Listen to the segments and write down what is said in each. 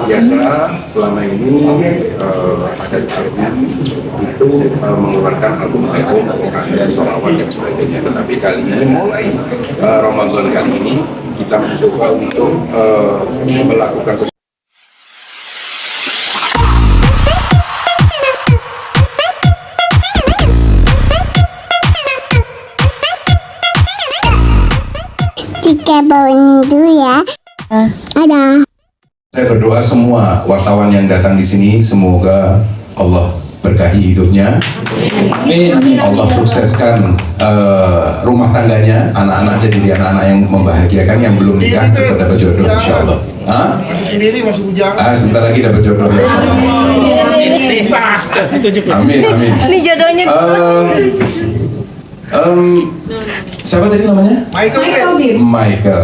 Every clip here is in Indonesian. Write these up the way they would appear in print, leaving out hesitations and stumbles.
Biasa selama ini ada Arbi itu mengeluarkan album dan sholawat dan sebagainya. Tetapi kali ini mulai Ramadan kali ini kita mencoba untuk melakukan sesuatu. Jika bawain dulu ya. Ada. Saya berdoa semua wartawan yang datang di sini semoga Allah berkahi hidupnya. Allah sukseskan rumah tangganya, anak-anaknya jadi anak-anak yang membahagiakan, yang belum nikah cepat dapat jodoh insya Allah. Masih sendiri, masih bujang. Sebentar lagi dapat jodoh ya. Amin, amin. Ini jodohnya. Siapa tadi namanya? Michael.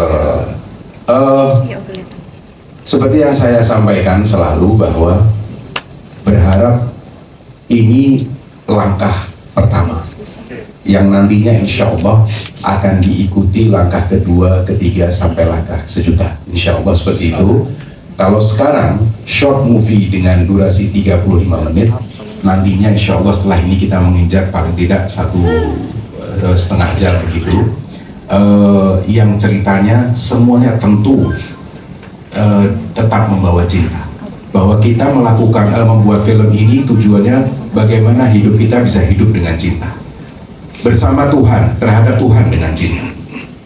Seperti yang saya sampaikan selalu bahwa berharap ini langkah pertama yang nantinya insya Allah akan diikuti langkah kedua, ketiga, sampai langkah sejuta. Insya Allah seperti itu. Kalau sekarang short movie dengan durasi 35 menit, nantinya insya Allah setelah ini kita menginjak paling tidak 1,5 jam begitu, yang ceritanya semuanya tentu tetap membawa cinta. Bahwa kita melakukan membuat film ini tujuannya bagaimana hidup kita bisa hidup dengan cinta bersama Tuhan, terhadap Tuhan dengan cinta,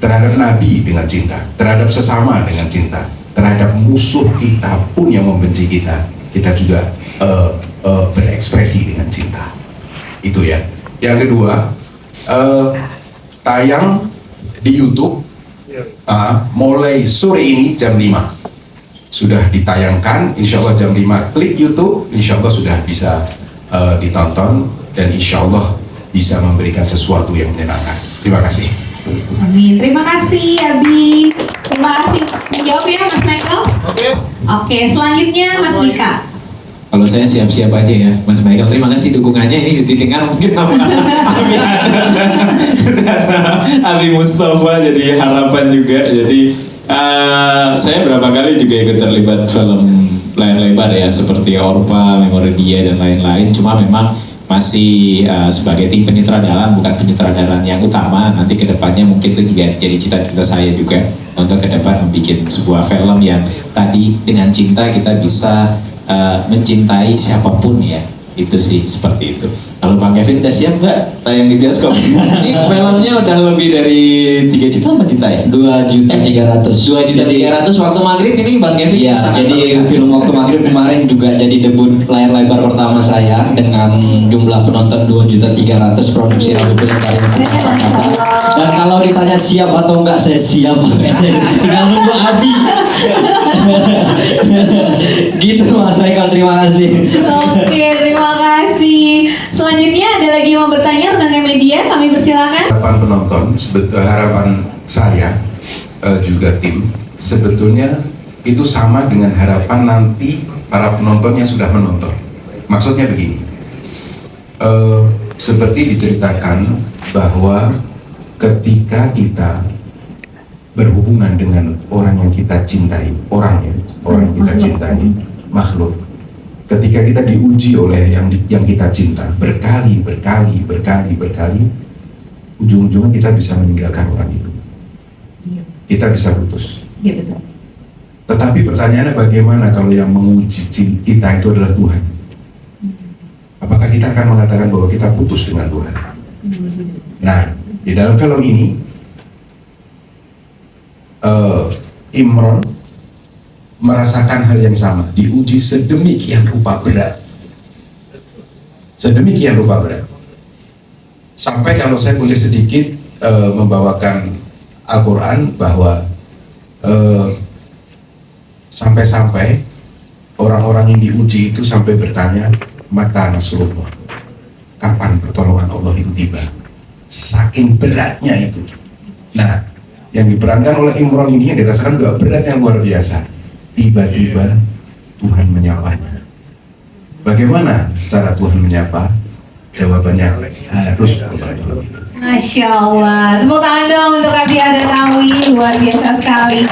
terhadap Nabi dengan cinta, terhadap sesama dengan cinta, terhadap musuh kita pun yang membenci kita, kita juga berekspresi dengan cinta. Itu ya. Yang kedua, tayang di YouTube mulai sore ini jam 5 sudah ditayangkan, insya Allah jam 5 klik YouTube, insya Allah sudah bisa ditonton dan insya Allah bisa memberikan sesuatu yang menyenangkan. Terima kasih. Amin. Terima kasih Abi. Terima kasih. Menjawab ya Mas Michael. Oke, selanjutnya Mas Mika. Kalau saya siap-siap aja ya, Mas Michael. Terima kasih dukungannya, ini didengar mungkin sama Abi Mustafa jadi harapan juga. Jadi saya berapa kali juga ikut terlibat film layar lebar ya, seperti Orpa, Memori Dia dan lain-lain. Cuma memang masih sebagai tim penyutradaran, bukan penyutradaran yang utama. Nanti kedepannya mungkin itu juga jadi cita-cita saya juga untuk ke depan membuat sebuah film yang tadi dengan cinta kita bisa mencintai siapapun ya. Itu sih, seperti itu. Kalau Bang Kevin udah siap nggak tayang di bioskop? Ini filmnya udah lebih dari 3 juta, 4 juta ya? 2.300.000. 2.300.000 waktu maghrib ini Bang Kevin. Iya, jadi film waktu maghrib kemarin juga jadi debut layar lebar pertama saya dengan jumlah penonton 2.300.000, produksi Rabu Film Karya. Dan kalau ditanya siap atau enggak, saya siap. Saya tinggal nunggu Abi. Gitu Mas Michael, terima kasih. Oke, terima kasih. Selanjutnya ada lagi yang mau bertanya rekan media, kami persilakan. Harapan penonton, harapan saya juga tim, sebetulnya itu sama dengan harapan nanti para penonton yang sudah menonton. Maksudnya begini, seperti diceritakan bahwa ketika kita berhubungan dengan orang yang kita cintai, orang yang kita cintai, makhluk, ketika kita diuji oleh yang kita cinta berkali, ujung-ujungnya kita bisa meninggalkan orang itu. Kita bisa putus. Iya, betul. Tetapi pertanyaannya bagaimana kalau yang menguji kita itu adalah Tuhan? Apakah kita akan mengatakan bahwa kita putus dengan Tuhan? Nah, di dalam film ini Imron merasakan hal yang sama, diuji sedemikian rupa berat, sampai kalau saya boleh sedikit membawakan Al-Quran bahwa sampai-sampai orang-orang yang diuji itu sampai bertanya, mata Nasrullah, kapan pertolongan Allah itu tiba? Saking beratnya itu. Nah, yang diperankan oleh Imron ini yang dirasakan juga berat yang luar biasa. Tiba-tiba Tuhan menyapanya. Bagaimana cara Tuhan menyapa? Jawabannya harus berubah. Masya Allah. Tepuk tangan dong untuk Abi Adatawi, luar biasa sekali.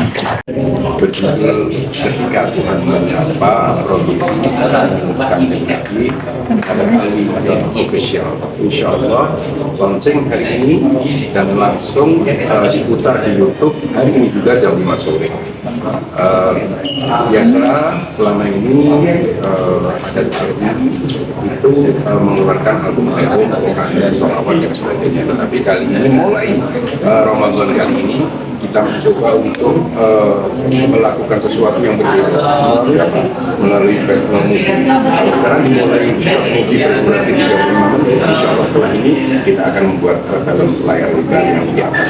Betul, ketika Tuhan menyapa produksi kantin lagi ada kali official, insya Allah launching hari ini dan langsung diputar di YouTube hari ini juga jam 5 sore. Biasa selama ini ada itu mengeluarkan album dan sholawat dan sebagainya, tetapi kali ini mulai Ramadan kali ini kita mencoba untuk melakukan sesuatu yang berbeda melalui film movie. Sekarang dimulai movie berdurasi 35 menit. Insya Allah setelah ini kita akan membuat film layar lebar yang di atas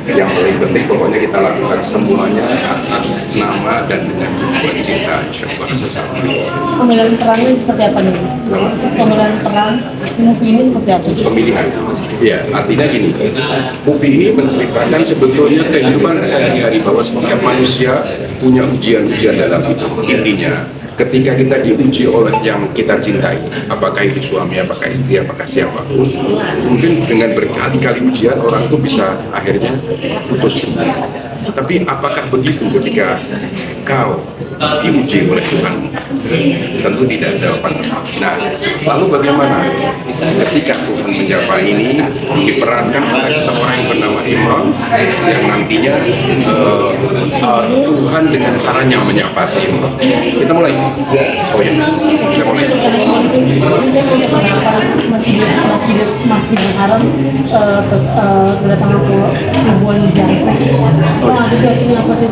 yang paling penting pokoknya kita lakukan semuanya atas nama dan dengan tujuan cinta, insya Allah sesama. Pemilihan perannya seperti apa nih? Pemilihan peran movie ini seperti apa? Pemilihan, ya artinya gini, movie ini menceritakan sebetulnya kehidupan sehari-hari bahwa setiap manusia punya ujian-ujian dalam hidup. Intinya ketika kita diuji oleh yang kita cintai, apakah itu suami, apakah istri, apakah siapapun, mungkin dengan berkali-kali ujian orang itu bisa akhirnya putus. Tapi apakah begitu ketika kau diuji oleh Tuhan? Tentu tidak, jawaban. Nah, lalu bagaimana ketika Tuhan menyapa ini diperankan oleh seorang yang bernama Imran yang nantinya Tuhan dengan caranya menyapa si Imran. Kita mulai. Oh ya, kita mulai. Ini saya punya pengalaman masjid Haram kedatangan ribuan jangkrik. Maksudnya ini apa sih?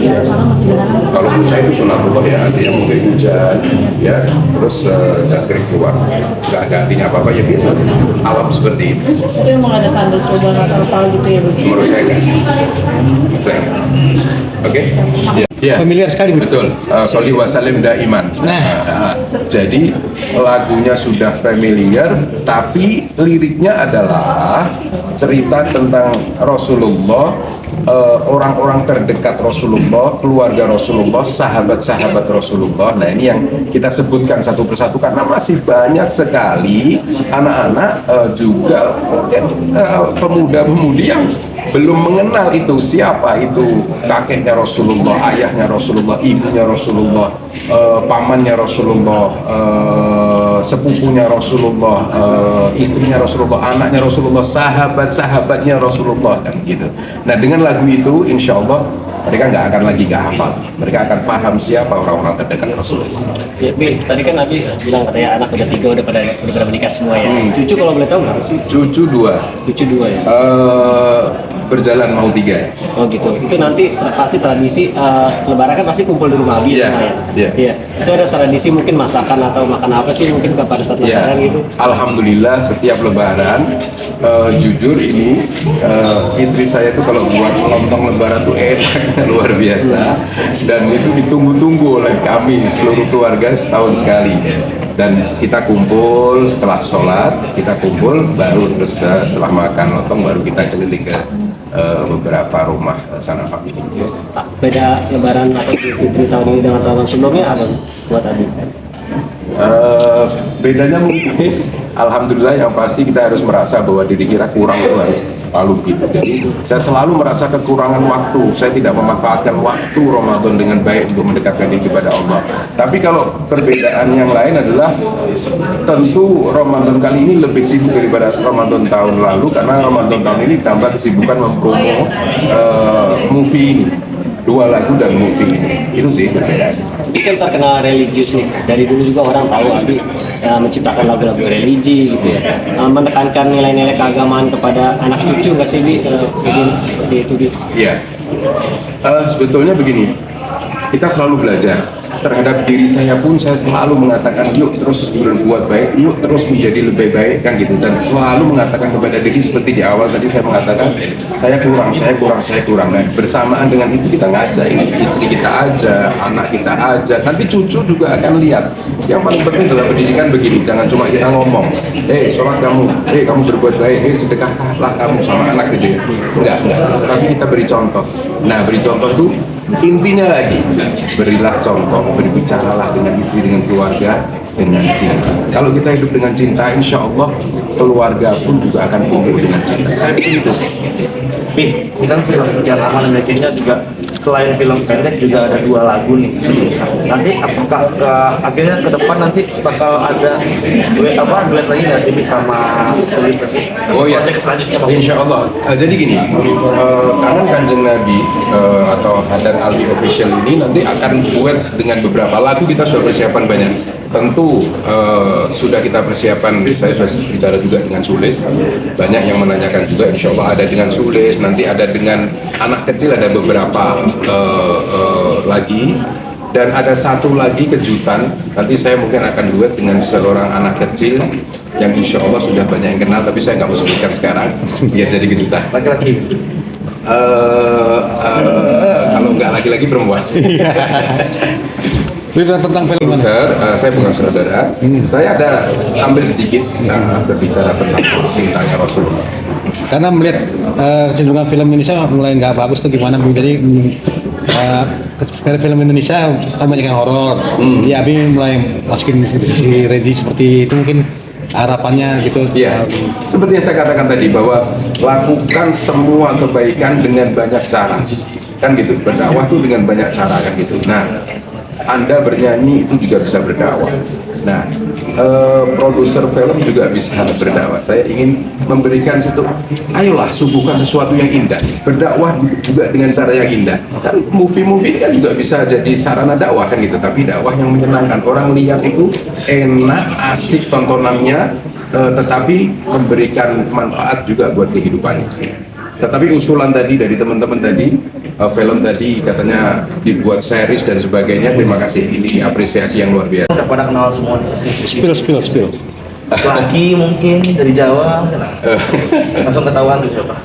Ya, karena masjid Haram. Kalau menurut saya itu sunatullah ya, artinya mulai hujan, ya, terus jangkrik keluar. Nggak ada artinya apa-apa, ya biasa. Alam seperti itu. Itu memang ada tanda coba atau gitu ya? Menurut saya enggak. Saya enggak. Oke? Ya. Familiar sekali Betul. Sholli wa salim daiman. Jadi lagunya sudah familiar, tapi liriknya adalah cerita tentang Rasulullah, orang-orang terdekat Rasulullah, keluarga Rasulullah, sahabat-sahabat Rasulullah. Nah ini yang kita sebutkan satu persatu karena masih banyak sekali anak-anak juga mungkin pemuda-pemudi yang belum mengenal itu siapa itu kakeknya Rasulullah, ayahnya Rasulullah, ibunya Rasulullah, pamannya Rasulullah, sepupunya Rasulullah, istrinya Rasulullah, anaknya Rasulullah, sahabat-sahabatnya Rasulullah, dan gitu. Nah dengan lagu itu insya Allah mereka nggak akan lagi nggak hafal, mereka akan paham siapa orang-orang terdekat Rasulullah. Ya, Bi, tadi kan Nabi bilang katanya anak udah 3 udah pada menikah semua ya. Cucu kalau boleh tahu berapa sih? Cucu 2. Cucu 2 ya. Berjalan mau 3. Oh gitu. Itu nanti pasti tradisi Lebaran kan pasti kumpul di rumah Abi semua ya. Iya. Itu ada tradisi mungkin masakan atau makan apa sih mungkin pada saat Lebaran gitu? Alhamdulillah setiap Lebaran jujur ini istri saya tuh kalau buat lontong Lebaran tuh enak luar biasa dan itu ditunggu-tunggu oleh kami seluruh keluarga setahun sekali. Dan kita kumpul setelah sholat, kita kumpul baru terus setelah makan lontong baru kita keliling ke beberapa rumah sanak famili. Beda Lebaran atau Fitri tahun ini dengan tahun sebelumnya apa buat Abi? Bedanya mungkin alhamdulillah yang pasti kita harus merasa bahwa diri kita kurang itu harus selalu gitu. Jadi saya selalu merasa kekurangan waktu, saya tidak memanfaatkan waktu Ramadan dengan baik untuk mendekatkan diri kepada Allah. Tapi kalau perbedaan yang lain adalah tentu Ramadan kali ini lebih sibuk daripada Ramadan tahun lalu karena Ramadan tahun ini tambah kesibukan mempromo movie ini. 2 lagu dan movie ini, itu sih perbedaannya. Ini kan terkenal religius nih, dari dulu juga orang tahu Abi menciptakan lagu-lagu religi gitu ya, menekankan nilai-nilai keagamaan kepada anak cucu nggak sih Bi? Itu Bi? Iya, sebetulnya begini, kita selalu belajar. Terhadap diri saya pun saya selalu mengatakan yuk terus berbuat baik, yuk terus menjadi lebih baik kan gitu, dan selalu mengatakan kepada diri seperti di awal tadi saya mengatakan saya kurang. Dan bersamaan dengan itu kita ngajak istri kita aja, anak kita aja, nanti cucu juga akan lihat. Yang paling penting dalam pendidikan begini, jangan cuma kita ngomong, sholat kamu, kamu berbuat baik, sedekahlah kamu sama anak gitu ya. Enggak, tapi kita beri contoh. Nah beri contoh itu Intinya lagi, berilah contoh, berbicaralah dengan istri, dengan keluarga, dengan cinta. Kalau kita hidup dengan cinta, insya Allah keluarga pun juga akan tumbuh dengan cinta. Saya pikir itu. Ini kan sekian lama makingnya juga selain film pendek juga ada 2 lagu nih. Nanti apakah akhirnya ke depan nanti bakal ada duet lagi nggak sih sama Sulis? Oh iya, Project selanjutnya insya Allah. Jadi gini, Kangen Kanjeng Nabi atau Hadan Alwi Official ini nanti akan duet dengan beberapa lagu. Kita sudah persiapan banyak. Tentu sudah kita persiapan, saya sudah bicara juga dengan Sulis. Banyak yang menanyakan juga, insya Allah ada dengan Sulis, nanti ada dengan anak kecil, ada beberapa lagi. Dan ada satu lagi kejutan, nanti saya mungkin akan duet dengan seorang anak kecil yang insya Allah sudah banyak yang kenal, tapi saya nggak mau sebutkan sekarang, biar jadi kejutan. laki-laki. Kalau nggak laki-laki perempuan. Tentang film Produser, saya bukan saudara. Saya ada ambil sedikit berbicara tentang cintanya Rasulullah. karena melihat kecenderungan film Indonesia mulai nggak bagus tuh gimana, jadi film Indonesia kan banyak yang horor. Dia Abi mulai masukin sisi religi seperti itu, mungkin harapannya gitu. Iya, seperti yang saya katakan tadi bahwa lakukan semua kebaikan dengan banyak cara, kan gitu. Berdakwah tuh dengan banyak cara, kan gitu. Nah, Anda bernyanyi itu juga bisa berdakwah. Nah, produser film juga bisa berdakwah. Saya ingin memberikan satu, ayolah suguhkan sesuatu yang indah. Berdakwah juga dengan cara yang indah. Kan movie-movie ini kan juga bisa jadi sarana dakwah, kan gitu. Tapi dakwah yang menyenangkan, orang lihat itu enak, asik tontonannya, tetapi memberikan manfaat juga buat kehidupannya. Tetapi usulan tadi dari teman-teman tadi, film tadi katanya dibuat series dan sebagainya, terima kasih, ini apresiasi yang luar biasa. Udah pada kenal semua sih. Spill. Laki mungkin dari Jawa, langsung ketahuan tuh siapa?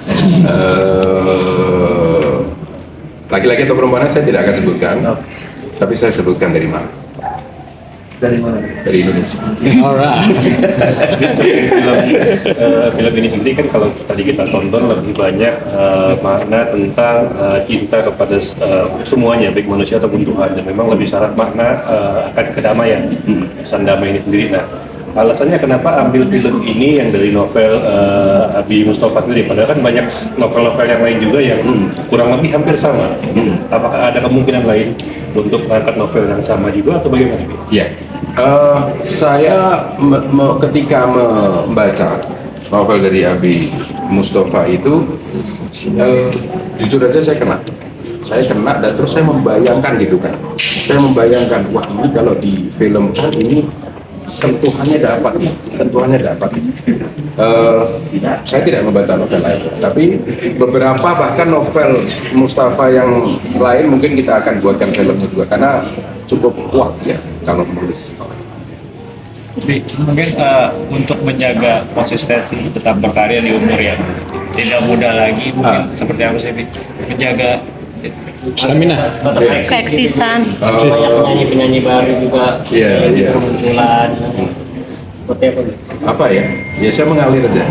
Laki-laki atau perempuan saya tidak akan sebutkan, tapi saya sebutkan dari mana. Dari mana? Dari Indonesia. Alright. Film ini sendiri kan kalau tadi kita tonton lebih banyak makna tentang cinta kepada semuanya, baik manusia ataupun Tuhan, dan memang lebih syarat makna akan kedamaian, pesan damai ini sendiri. Nah, alasannya kenapa ambil film ini yang dari novel Abi Mustafa sendiri, padahal kan banyak novel-novel yang lain juga yang kurang lebih hampir sama. Apakah ada kemungkinan lain untuk mengangkat novel yang sama juga atau bagaimana? Iya. Saya ketika membaca novel dari Abi Mustafa itu, jujur aja saya kena dan terus saya membayangkan gitu kan. Saya membayangkan, wah ini kalau difilmkan ini sentuhannya dapat. Saya tidak membaca novel lain, tapi beberapa bahkan novel Mustafa yang lain mungkin kita akan buatkan filmnya juga, karena cukup kuat ya kalau menulis. Mungkin untuk menjaga konsistensi tetap berkarya di umur yang tidak muda lagi, mungkin seperti apa sih menjaga stamina, Keeksisan. Banyak penyanyi-penyanyi baru juga bermunculan. Seperti apa ya? Ya saya mengalir aja.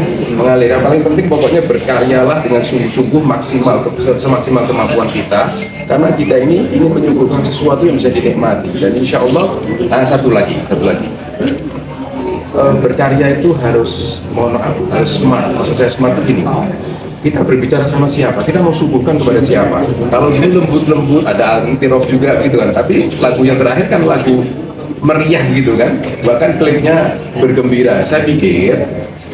Yang paling penting pokoknya berkaryalah dengan sungguh-sungguh maksimal, semaksimal kemampuan kita, karena kita ini ingin menyuguhkan sesuatu yang bisa dinikmati. Dan insya Allah, satu lagi. Berkarya itu harus, harus smart. Maksud saya smart begini, kita berbicara sama siapa, kita mau suguhkan kepada siapa. Kalau ini lembut-lembut, ada Al-Intirof juga gitu kan, tapi lagu yang terakhir kan lagu meriah gitu kan, bahkan klipnya bergembira. Saya pikir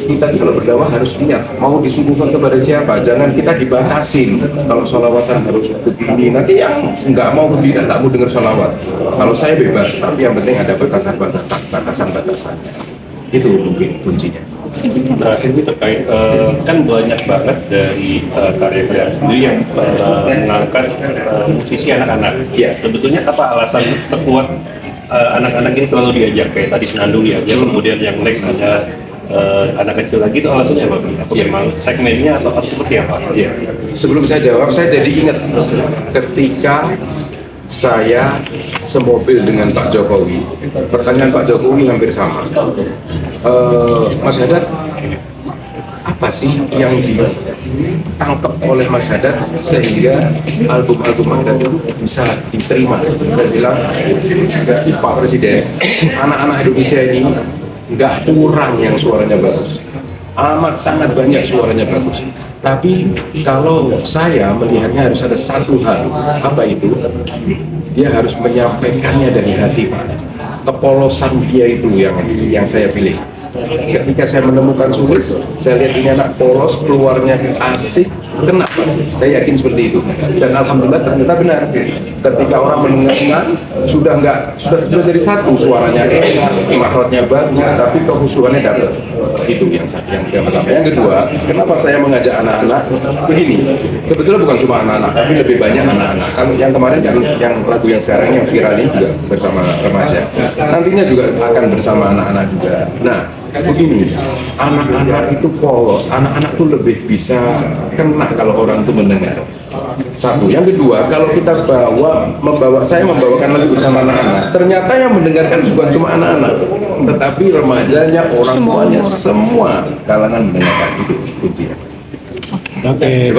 kita kalau berdakwah harus lihat mau disuguhkan kepada siapa, jangan kita dibatasin. Kalau sholawatan harus begini, nanti yang nggak mau gembira, nggak mau dengar sholawat. Kalau saya bebas, tapi yang penting ada batasan-batasannya. Itu mungkin kuncinya. Terakhir ini terkait kan banyak banget dari karya-karya sendiri yang mengangkat musisi anak-anak. Sebetulnya apa alasan terkuat anak-anak ini selalu diajak, kayak tadi Senandung diajak, kemudian yang next ada anak kecil lagi, itu alasannya apa? Apa memang segmennya atau seperti apa? Sebelum saya jawab, saya jadi ingat ketika saya semobil dengan Pak Jokowi. Pertanyaan Pak Jokowi hampir sama. Mas Haddad, apa sih yang ditangkap oleh masyarakat sehingga album-album Anda itu bisa diterima. Saya bilang, Pak Presiden, anak-anak Indonesia ini nggak kurang yang suaranya bagus, amat sangat banyak suaranya bagus. Tapi kalau saya melihatnya harus ada satu hal, apa itu? Dia harus menyampaikannya dari hati, Pak. Kepolosan dia itu yang saya pilih. Ketika saya menemukan Sulis, saya lihat ini anak polos, keluarnya asik, kena pasti. Saya yakin seperti itu. Dan alhamdulillah ternyata benar. Ketika orang mendengarnya sudah jadi satu, suaranya enak, makrotnya bagus, tapi kehusuannya dapat. Itu yang pertama. Yang kedua, kenapa saya mengajak anak-anak begini? Sebetulnya bukan cuma anak-anak, tapi lebih banyak anak-anak. Kalau yang kemarin kan yang lagu yang sekarang yang viral ini juga bersama remaja. Nantinya juga akan bersama anak-anak juga. Nah, begini, anak-anak itu polos, anak-anak tuh lebih bisa kena kalau orang itu mendengar. Satu, yang kedua, kalau kita saya membawakan lagu bersama anak-anak, ternyata yang mendengarkan bukan cuma anak-anak, tetapi remajanya, orang tuanya, semua kalangan mendengarkan. Itu kuncinya. Oke.